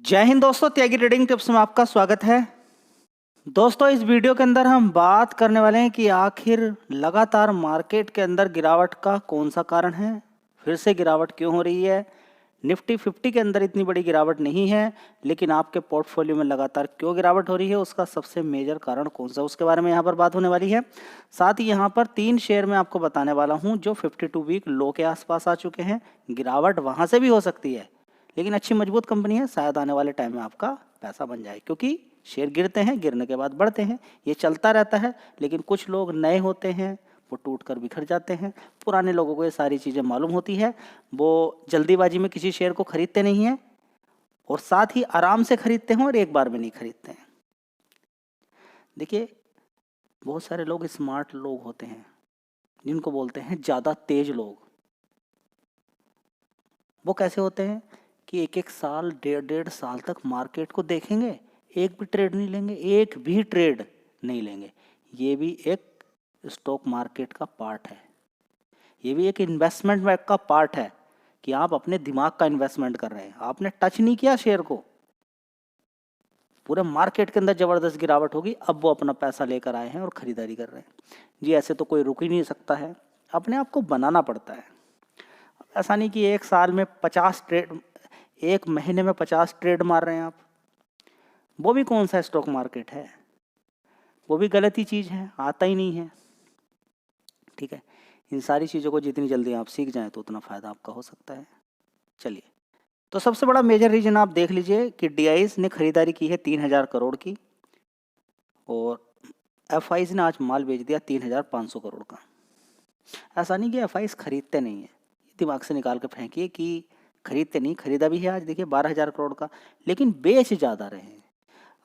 जय हिंद दोस्तों, त्यागी trading tips में आपका स्वागत है। दोस्तों, इस वीडियो के अंदर हम बात करने वाले हैं कि आखिर लगातार मार्केट के अंदर गिरावट का कौन सा कारण है, फिर से गिरावट क्यों हो रही है। निफ्टी 50 के अंदर इतनी बड़ी गिरावट नहीं है, लेकिन आपके पोर्टफोलियो में लगातार क्यों गिरावट हो रही है, उसका सबसे मेजर कारण कौन सा, उसके बारे में यहाँ पर बात होने वाली है। साथ ही यहाँ पर 3 शेयर मैं आपको बताने वाला हूँ जो 52 वीक लो के आसपास आ चुके हैं। गिरावट वहाँ से भी हो सकती है, लेकिन अच्छी मजबूत कंपनी है, शायद आने वाले टाइम में आपका पैसा बन जाए, क्योंकि शेयर गिरते हैं, गिरने के बाद बढ़ते हैं, ये चलता रहता है। लेकिन कुछ लोग नए होते हैं, वो टूट कर बिखर जाते हैं। पुराने लोगों को ये सारी चीज़ें मालूम होती है, वो जल्दीबाजी में किसी शेयर को खरीदते नहीं हैं और साथ ही आराम से खरीदते हैं और एक बार में नहीं खरीदते हैं। देखिए, बहुत सारे लोग स्मार्ट लोग होते हैं जिनको बोलते हैं ज़्यादा तेज लोग। वो कैसे होते हैं कि एक एक साल, डेढ़ डेढ़ साल तक मार्केट को देखेंगे, एक भी ट्रेड नहीं लेंगे, एक भी ट्रेड नहीं लेंगे। ये भी एक स्टॉक मार्केट का पार्ट है, ये भी एक इन्वेस्टमेंट बैंक का पार्ट है कि आप अपने दिमाग का इन्वेस्टमेंट कर रहे हैं। आपने टच नहीं किया शेयर को, पूरे मार्केट के अंदर ज़बरदस्त गिरावट होगी, अब वो अपना पैसा लेकर आए हैं और ख़रीदारी कर रहे हैं। जी, ऐसे तो कोई रुक ही नहीं सकता है, अपने आप को बनाना पड़ता है। ऐसा नहीं कि एक साल में 50 ट्रेड, एक महीने में 50 ट्रेड मार रहे हैं आप। वो भी कौन सा स्टॉक मार्केट है, वो भी गलत ही चीज़ है, आता ही नहीं है। ठीक है, इन सारी चीज़ों को जितनी जल्दी आप सीख जाएं तो उतना फ़ायदा आपका हो सकता है। चलिए, तो सबसे बड़ा मेजर रीजन आप देख लीजिए कि डीआईज ने खरीदारी की है 3000 करोड़ की और एफआईज ने आज माल बेच दिया 3500 करोड़ का। ऐसा नहीं कि एफआईज खरीदते नहीं है, दिमाग से निकाल के फेंकिए कि खरीदते नहीं, खरीदा भी है आज देखिए 12000 करोड़ का, लेकिन बेच ज़्यादा रहे हैं।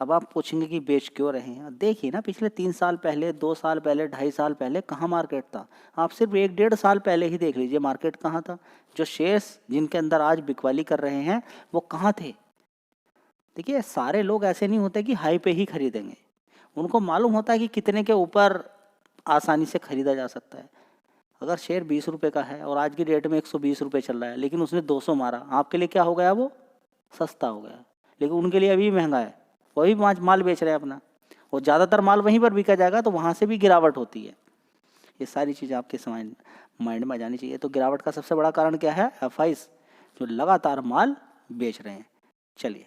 अब आप पूछेंगे कि बेच क्यों रहे हैं, देखिए ना, पिछले 3 साल पहले, 2 साल पहले, 2.5 साल पहले कहाँ मार्केट था। आप सिर्फ 1 डेढ़ साल पहले ही देख लीजिए मार्केट कहाँ था। जो शेयर्स जिनके अंदर आज बिकवाली कर रहे हैं वो कहाँ थे। देखिए, सारे लोग ऐसे नहीं होते कि हाई पे ही खरीदेंगे, उनको मालूम होता है कि कितने के ऊपर आसानी से खरीदा जा सकता है। अगर शेयर 20 रुपये का है और आज की डेट में 120 रुपये चल रहा है, लेकिन उसने 200 मारा, आपके लिए क्या हो गया, वो सस्ता हो गया, लेकिन उनके लिए अभी महंगा है। वही माल बेच रहे हैं अपना, और ज़्यादातर माल वहीं पर बिका जाएगा, तो वहाँ से भी गिरावट होती है। ये सारी चीज़ें आपके माइंड में आ जानी चाहिए। तो गिरावट का सबसे बड़ा कारण क्या है, एफआईज जो लगातार माल बेच रहे हैं। चलिए,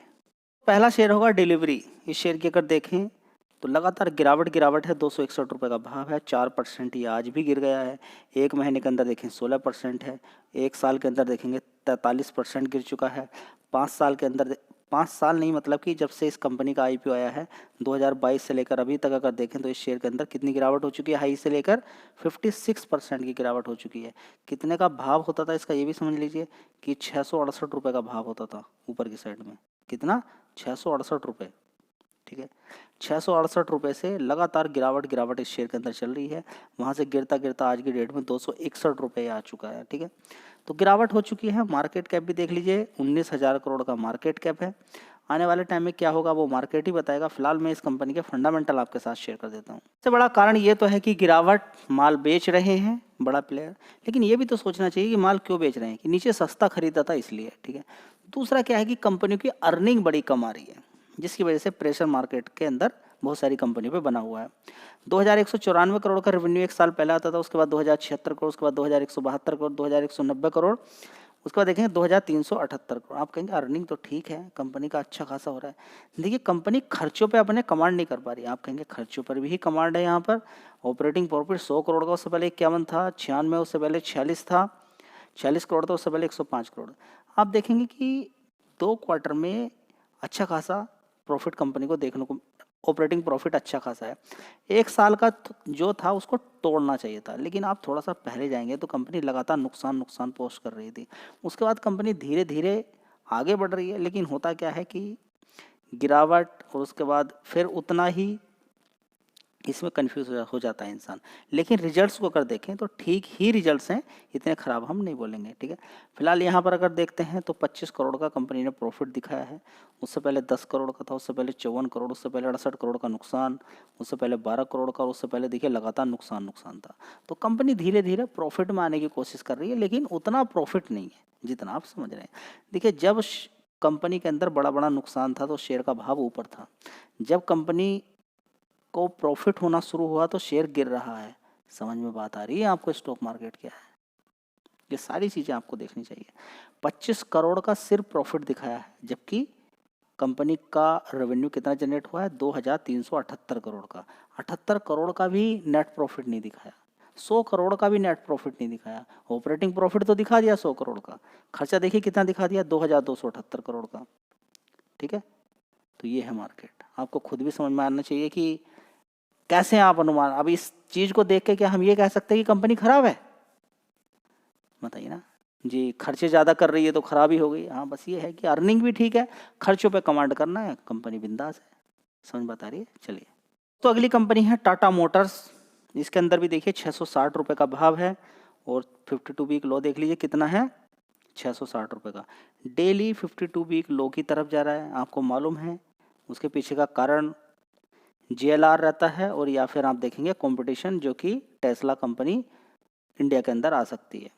पहला शेयर होगा डिलीवरी। इस शेयर की अगर देखें तो लगातार गिरावट है, 261 रुपये का भाव है, 4% ये आज भी गिर गया है। एक महीने के अंदर देखें 16% है, एक साल के अंदर देखेंगे 43% गिर चुका है। 5 साल के अंदर, 5 साल नहीं, मतलब कि जब से इस कंपनी का आईपीओ आया है 2022 से लेकर अभी तक अगर देखें तो इस शेयर के अंदर कितनी गिरावट हो चुकी है, हाई से लेकर 56% की गिरावट हो चुकी है। कितने का भाव होता था इसका, ये भी समझ लीजिए कि 668 रुपये का भाव होता था ऊपर की साइड में। कितना, 668 रुपये। ठीक है, 668 रुपये से लगातार गिरावट इस शेयर के अंदर चल रही है। वहाँ से गिरता गिरता आज की डेट में 261 रुपये आ चुका है। ठीक है, तो गिरावट हो चुकी है। मार्केट कैप भी देख लीजिए, 19,000 करोड़ का मार्केट कैप है। आने वाले टाइम में क्या होगा वो मार्केट ही बताएगा। फिलहाल मैं इस कंपनी के फंडामेंटल आपके साथ शेयर कर देता हूँ। सबसे बड़ा कारण ये तो है कि गिरावट, माल बेच रहे हैं बड़ा प्लेयर, लेकिन ये भी तो सोचना चाहिए कि माल क्यों बेच रहे हैं, कि नीचे सस्ता खरीदा था इसलिए। ठीक है, दूसरा क्या है कि कंपनियों की अर्निंग बड़ी कम आ रही है, जिसकी वजह से प्रेशर मार्केट के अंदर बहुत सारी कंपनियों पे बना हुआ है। 2194 करोड़ का रेवेन्यू एक साल पहले आता था, उसके बाद 2076 करोड़, उसके बाद 2172 करोड़, 2190 करोड़, उसके बाद देखेंगे 2378 करोड़। आप कहेंगे अर्निंग तो ठीक है, कंपनी का अच्छा खासा हो रहा है। देखिए, कंपनी खर्चों पे अपने कमांड नहीं कर पा रही। आप कहेंगे खर्चों पर भी कमांड है यहाँ पर। ऑपरेटिंग प्रॉफिट 100 करोड़ का उससे पहले 51 था, 96 उससे पहले 46 था, 46 करोड़ था उससे पहले 105 करोड़। आप देखेंगे कि 2 क्वार्टर में अच्छा खासा प्रॉफिट कंपनी को देखने को, ऑपरेटिंग प्रॉफिट अच्छा खासा है। एक साल का जो था उसको तोड़ना चाहिए था, लेकिन आप थोड़ा सा पहले जाएंगे तो कंपनी लगातार नुकसान पोस्ट कर रही थी। उसके बाद कंपनी धीरे धीरे आगे बढ़ रही है, लेकिन होता क्या है कि गिरावट और उसके बाद फिर उतना ही इसमें कंफ्यूज हो जाता है इंसान। लेकिन रिजल्ट्स को अगर देखें तो ठीक ही रिजल्ट्स हैं, इतने ख़राब हम नहीं बोलेंगे। ठीक है, फिलहाल यहाँ पर अगर देखते हैं तो 25 करोड़ का कंपनी ने प्रॉफिट दिखाया है। उससे पहले 10 करोड़ का था, उससे पहले 54 करोड़, उससे पहले 68 करोड़ का नुकसान, उससे पहले 12 करोड़ का, और उससे पहले देखिए लगातार नुकसान था। तो कंपनी धीरे धीरे प्रॉफिट में आने की कोशिश कर रही है, लेकिन उतना प्रॉफिट नहीं है जितना आप समझ रहे हैं। देखिए, जब कंपनी के अंदर बड़ा बड़ा नुकसान था तो शेयर का भाव ऊपर था। जब कंपनी को प्रॉफिट होना शुरू हुआ तो शेयर गिर रहा है। समझ में बात आ रही है आपको स्टॉक मार्केट क्या है? ये सारी चीज़ें आपको देखनी चाहिए। 25 करोड़ का सिर्फ प्रॉफिट दिखाया है, जबकि कंपनी का रेवेन्यू कितना जनरेट हुआ है? 2378 करोड़ का। 78 करोड़ का भी नेट प्रॉफिट नहीं दिखाया, 100 करोड़ का भी नेट प्रॉफिट नहीं दिखाया। ऑपरेटिंग प्रॉफिट तो दिखा दिया 100 करोड़ का, खर्चा देखिए कितना दिखा दिया? 2278 करोड़ का। ठीक है, तो ये है मार्केट। आपको खुद भी समझ में आना चाहिए कि कैसे आप अनुमान, अब इस चीज को देख के क्या हम ये कह सकते हैं कि कंपनी खराब है? बताइए ना जी, खर्चे ज़्यादा कर रही है तो खराब ही हो गई। हाँ, बस ये है कि अर्निंग भी ठीक है, खर्चों पे कमांड करना है, कंपनी बिंदास है। समझ बता रही है? चलिए, तो अगली कंपनी है टाटा मोटर्स। इसके अंदर भी देखिए 660 रुपये का भाव है और 52 वीक लो देख लीजिए कितना है? 660 रुपये का। डेली 52 वीक लो की तरफ जा रहा है। आपको मालूम है उसके पीछे का कारण JLR रहता है, और या फिर आप देखेंगे कंपटीशन, जो कि टेस्ला कंपनी इंडिया के अंदर आ सकती है।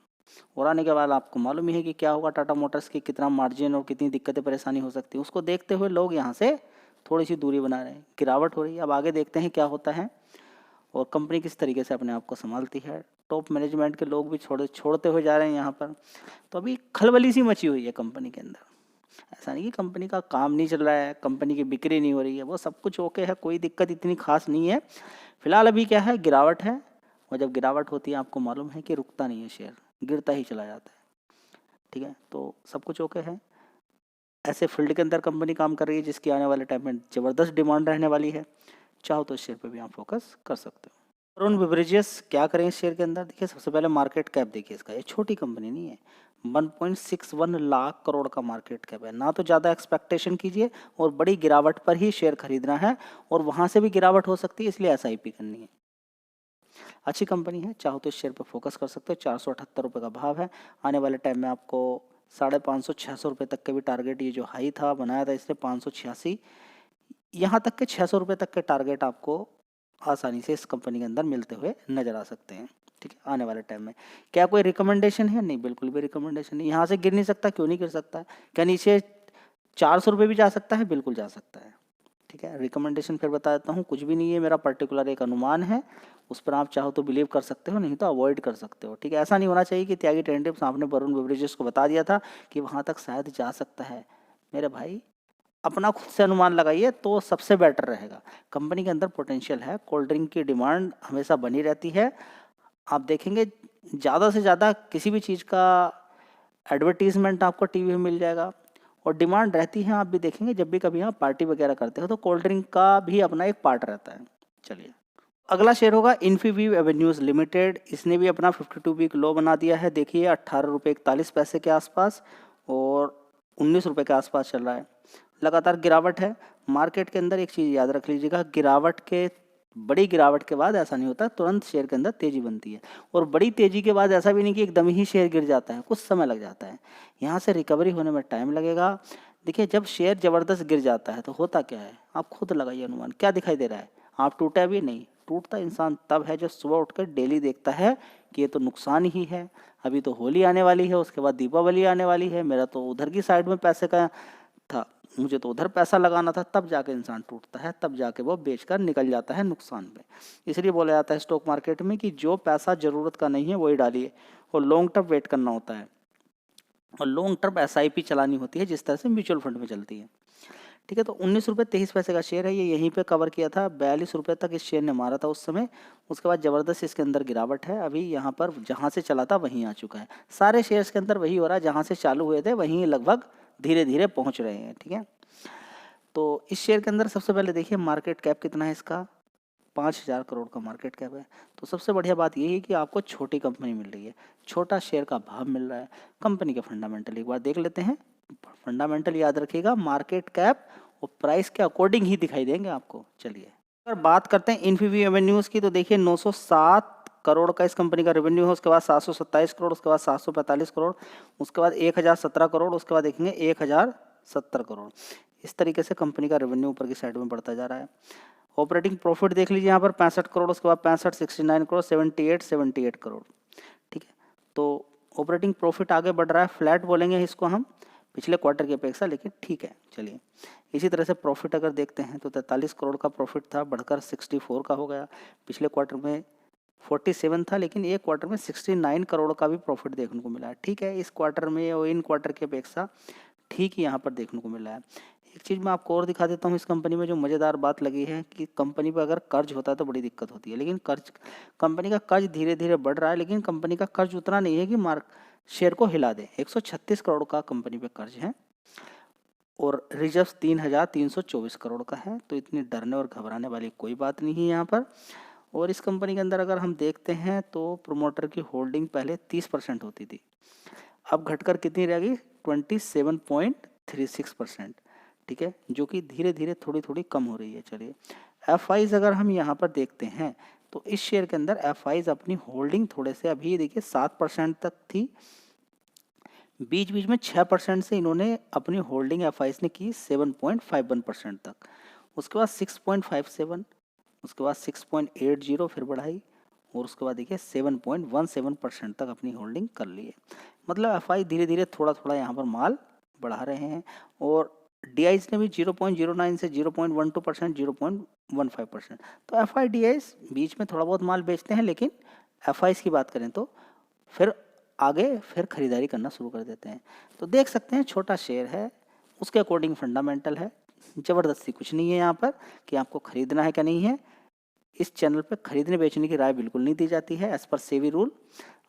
और आने के बाद आपको मालूम ही है कि क्या होगा, टाटा मोटर्स की कितना मार्जिन और कितनी दिक्कतें परेशानी हो सकती है। उसको देखते हुए लोग यहाँ से थोड़ी सी दूरी बना रहे हैं, गिरावट हो रही है। अब आगे देखते हैं क्या होता है और कंपनी किस तरीके से अपने आप को संभालती है। टॉप मैनेजमेंट के लोग भी छोड़ते हुए जा रहे हैं यहाँ पर। तो अभी खलबली सी मची हुई है कंपनी के अंदर। ऐसा नहीं कि कंपनी का काम नहीं चल रहा है, कंपनी की बिक्री नहीं हो रही है, वो सब कुछ ओके है, कोई दिक्कत इतनी खास नहीं है। फिलहाल अभी क्या है, गिरावट है। और जब गिरावट होती है आपको मालूम है कि रुकता नहीं है शेयर, गिरता ही चला जाता है। ठीक है, तो सब कुछ ओके है। ऐसे फील्ड के अंदर कंपनी काम कर रही है जिसकी आने वाले टाइम में ज़बरदस्त डिमांड रहने वाली है। चाहो तो इस शेयर पे भी आप फोकस कर सकते हो। वरुण बेवरेजेस क्या करें इस शेयर के अंदर? देखिए, सबसे पहले मार्केट कैप देखिए इसका, ये छोटी कंपनी नहीं है, 1.61 लाख करोड़ का मार्केट कैप है। ना तो ज़्यादा एक्सपेक्टेशन कीजिए और बड़ी गिरावट पर ही शेयर खरीदना है, और वहाँ से भी गिरावट हो सकती है, इसलिए SIP करनी है। अच्छी कंपनी है, चाहो तो इस शेयर पर फोकस कर सकते हो। 478 रुपये का भाव है। आने वाले टाइम में आपको 550-600 रुपये तक के भी टारगेट, ये जो हाई था बनाया था इसने 586, यहाँ तक के 600 रुपये तक के टारगेट आपको आसानी से इस कंपनी के अंदर मिलते हुए नजर आ सकते हैं। ठीक है, आने वाले टाइम में। क्या कोई रिकमेंडेशन है? नहीं, बिल्कुल भी रिकमेंडेशन नहीं। यहाँ से गिर नहीं सकता, क्यों नहीं गिर सकता है? क्या नीचे 400 रुपये भी जा सकता है? बिल्कुल जा सकता है। ठीक है, रिकमेंडेशन फिर बता देता हूँ, कुछ भी नहीं है, मेरा पर्टिकुलर एक अनुमान है, उस पर आप चाहो तो बिलीव कर सकते हो, नहीं तो अवॉइड कर सकते हो। ठीक है, ऐसा नहीं होना चाहिए कि त्यागी टेंटिव्स आपने वरुण बेवरेजेस को बता दिया था कि वहाँ तक शायद जा सकता है। मेरे भाई, अपना खुद से अनुमान लगाइए तो सबसे बेटर रहेगा। कंपनी के अंदर पोटेंशियल है, कोल्ड ड्रिंक की डिमांड हमेशा बनी रहती है। आप देखेंगे ज़्यादा से ज़्यादा किसी भी चीज़ का एडवर्टीजमेंट आपको टीवी में मिल जाएगा, और डिमांड रहती है। आप भी देखेंगे जब भी कभी आप पार्टी वगैरह करते हो तो कोल्ड ड्रिंक का भी अपना एक पार्ट रहता है। चलिए, अगला शेयर होगा इन्फीवीव एवेन्यूज़ लिमिटेड। इसने भी अपना 52 वीक लो बना दिया है। देखिए 18 रुपये 41 पैसे के आसपास और 19 रुपये के आसपास चल रहा है। लगातार गिरावट है मार्केट के अंदर। एक चीज़ याद रख लीजिएगा, बड़ी गिरावट के बाद ऐसा नहीं होता तुरंत शेयर के अंदर तेजी बनती है, और बड़ी तेजी के बाद ऐसा भी नहीं कि एकदम ही शेयर गिर जाता है, कुछ समय लग जाता है। यहाँ से रिकवरी होने में टाइम लगेगा। देखिए, जब शेयर ज़बरदस्त गिर जाता है तो होता क्या है, आप खुद लगाइए अनुमान। क्या दिखाई दे रहा है? आप टूटा भी नहीं। टूटता इंसान तब है जो सुबह उठकर डेली देखता है कि ये तो नुकसान ही है, अभी तो होली आने वाली है, उसके बाद दीपावली आने वाली है, मेरा तो उधर की साइड में पैसे का था, मुझे तो उधर पैसा लगाना था। तब जाके इंसान टूटता है, तब जाके वो बेचकर निकल जाता है नुकसान पे। इसलिए बोला जाता है स्टॉक मार्केट में कि जो पैसा ज़रूरत का नहीं है वही डालिए, और लॉन्ग टर्म वेट करना होता है, और लॉन्ग टर्म SIP चलानी होती है, जिस तरह से म्यूचुअल फंड में चलती है। ठीक है, तो 19 रुपये 23 पैसे का शेयर है, ये यहीं पे कवर किया था। 42 रुपये तक इस शेयर ने मारा था उस समय। उसके बाद ज़बरदस्त इसके अंदर गिरावट है। अभी यहाँ पर जहाँ से चला था वहीं आ चुका है। सारे शेयर्स के अंदर वही हो रहा है, जहाँ से चालू हुए थे वहीं लगभग धीरे धीरे पहुँच रहे हैं। ठीक है, तो इस शेयर के अंदर सबसे पहले देखिए मार्केट कैप कितना है इसका, 5000 करोड़ का मार्केट कैप है। तो सबसे बढ़िया बात यही है कि आपको छोटी कंपनी मिल रही है, छोटा शेयर का भाव मिल रहा है। कंपनी के फंडामेंटल एक बार देख लेते हैं। फंडामेंटल याद रखिएगा, मार्केट कैप और प्राइस के अकॉर्डिंग ही दिखाई देंगे आपको। चलिए, अगर बात करते हैं इन्फीवीव एवेन्यूज़ की, तो देखिए 907 करोड़ का इस कंपनी का रेवेन्यू है। उसके बाद 727 करोड़, उसके बाद 745 करोड़, उसके बाद 1017 करोड़, उसके बाद देखेंगे 1070 करोड़। इस तरीके से कंपनी का रेवेन्यू ऊपर की साइड में बढ़ता जा रहा है। ऑपरेटिंग प्रॉफिट देख लीजिए यहाँ पर 65 करोड़, उसके बाद 65, 69 करोड़, 78 करोड़। ठीक है, तो ऑपरेटिंग प्रॉफिट आगे बढ़ रहा है, फ्लैट बोलेंगे इसको हम, पिछले क्वार्टर की अपेक्षा, लेकिन ठीक है। चलिए, इसी तरह से प्रॉफिट अगर देखते हैं तो 43 करोड़ का प्रॉफिट था, बढ़कर 64 का हो गया। पिछले क्वार्टर में 47 था, लेकिन एक क्वार्टर में 69 करोड़ का भी प्रॉफिट देखने को मिला है। ठीक है, इस क्वार्टर में और इन क्वार्टर की अपेक्षा ठीक ही यहाँ पर देखने को मिला है। एक चीज़ मैं आपको और दिखा देता हूँ, इस कंपनी में जो मज़ेदार बात लगी है कि कंपनी पर अगर कर्ज होता है तो बड़ी दिक्कत होती है, लेकिन कंपनी का कर्ज धीरे धीरे बढ़ रहा है, लेकिन कंपनी का कर्ज उतना नहीं है कि शेयर को हिला दे। 136 करोड़ का कंपनी पे कर्ज है और रिजर्व 3,324 करोड़ का है, तो इतनी डरने और घबराने वाली कोई बात नहीं है यहाँ पर। और इस कंपनी के अंदर अगर हम देखते हैं तो प्रोमोटर की होल्डिंग पहले 30% होती थी, अब घटकर कितनी रह गई 27.36%। ठीक है, जो कि धीरे धीरे थोड़ी थोड़ी कम हो रही है। चलिए, एफ अगर हम यहाँ पर देखते हैं तो इस शेयर के अंदर एफ अपनी होल्डिंग थोड़े से, अभी देखिए 7% तक थी, बीच बीच में 6% से इन्होंने अपनी होल्डिंग एफ ने की 7.51% तक, उसके बाद 6.57, उसके बाद 6.80 फिर बढ़ाई, और उसके बाद देखिए 7.17% तक अपनी होल्डिंग कर ली है। मतलब एफ धीरे धीरे थोड़ा थोड़ा यहाँ पर माल बढ़ा रहे हैं। और डी ने भी 0.09 से 0.12%, 0.15%। तो एफ डी बीच में थोड़ा बहुत माल बेचते हैं, लेकिन एफ की बात करें तो फिर आगे फिर खरीदारी करना शुरू कर देते हैं। तो देख सकते हैं छोटा शेयर है, उसके अकॉर्डिंग फंडामेंटल है, ज़बरदस्ती कुछ नहीं है यहाँ पर कि आपको खरीदना है क्या नहीं है। इस चैनल पर खरीदने बेचने की राय बिल्कुल नहीं दी जाती है। एज़ पर सेबी रूल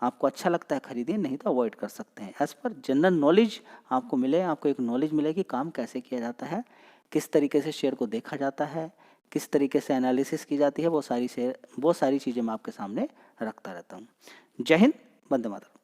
आपको अच्छा लगता है खरीदिए, नहीं तो अवॉइड कर सकते हैं। एज़ पर जनरल नॉलेज आपको मिले, आपको एक नॉलेज मिले कि काम कैसे किया जाता है, किस तरीके से शेयर को देखा जाता है, किस तरीके से एनालिसिस की जाती है, वो सारी चीज़ें मैं आपके सामने रखता रहता हूँ। जय हिंद, वंदे मातरम।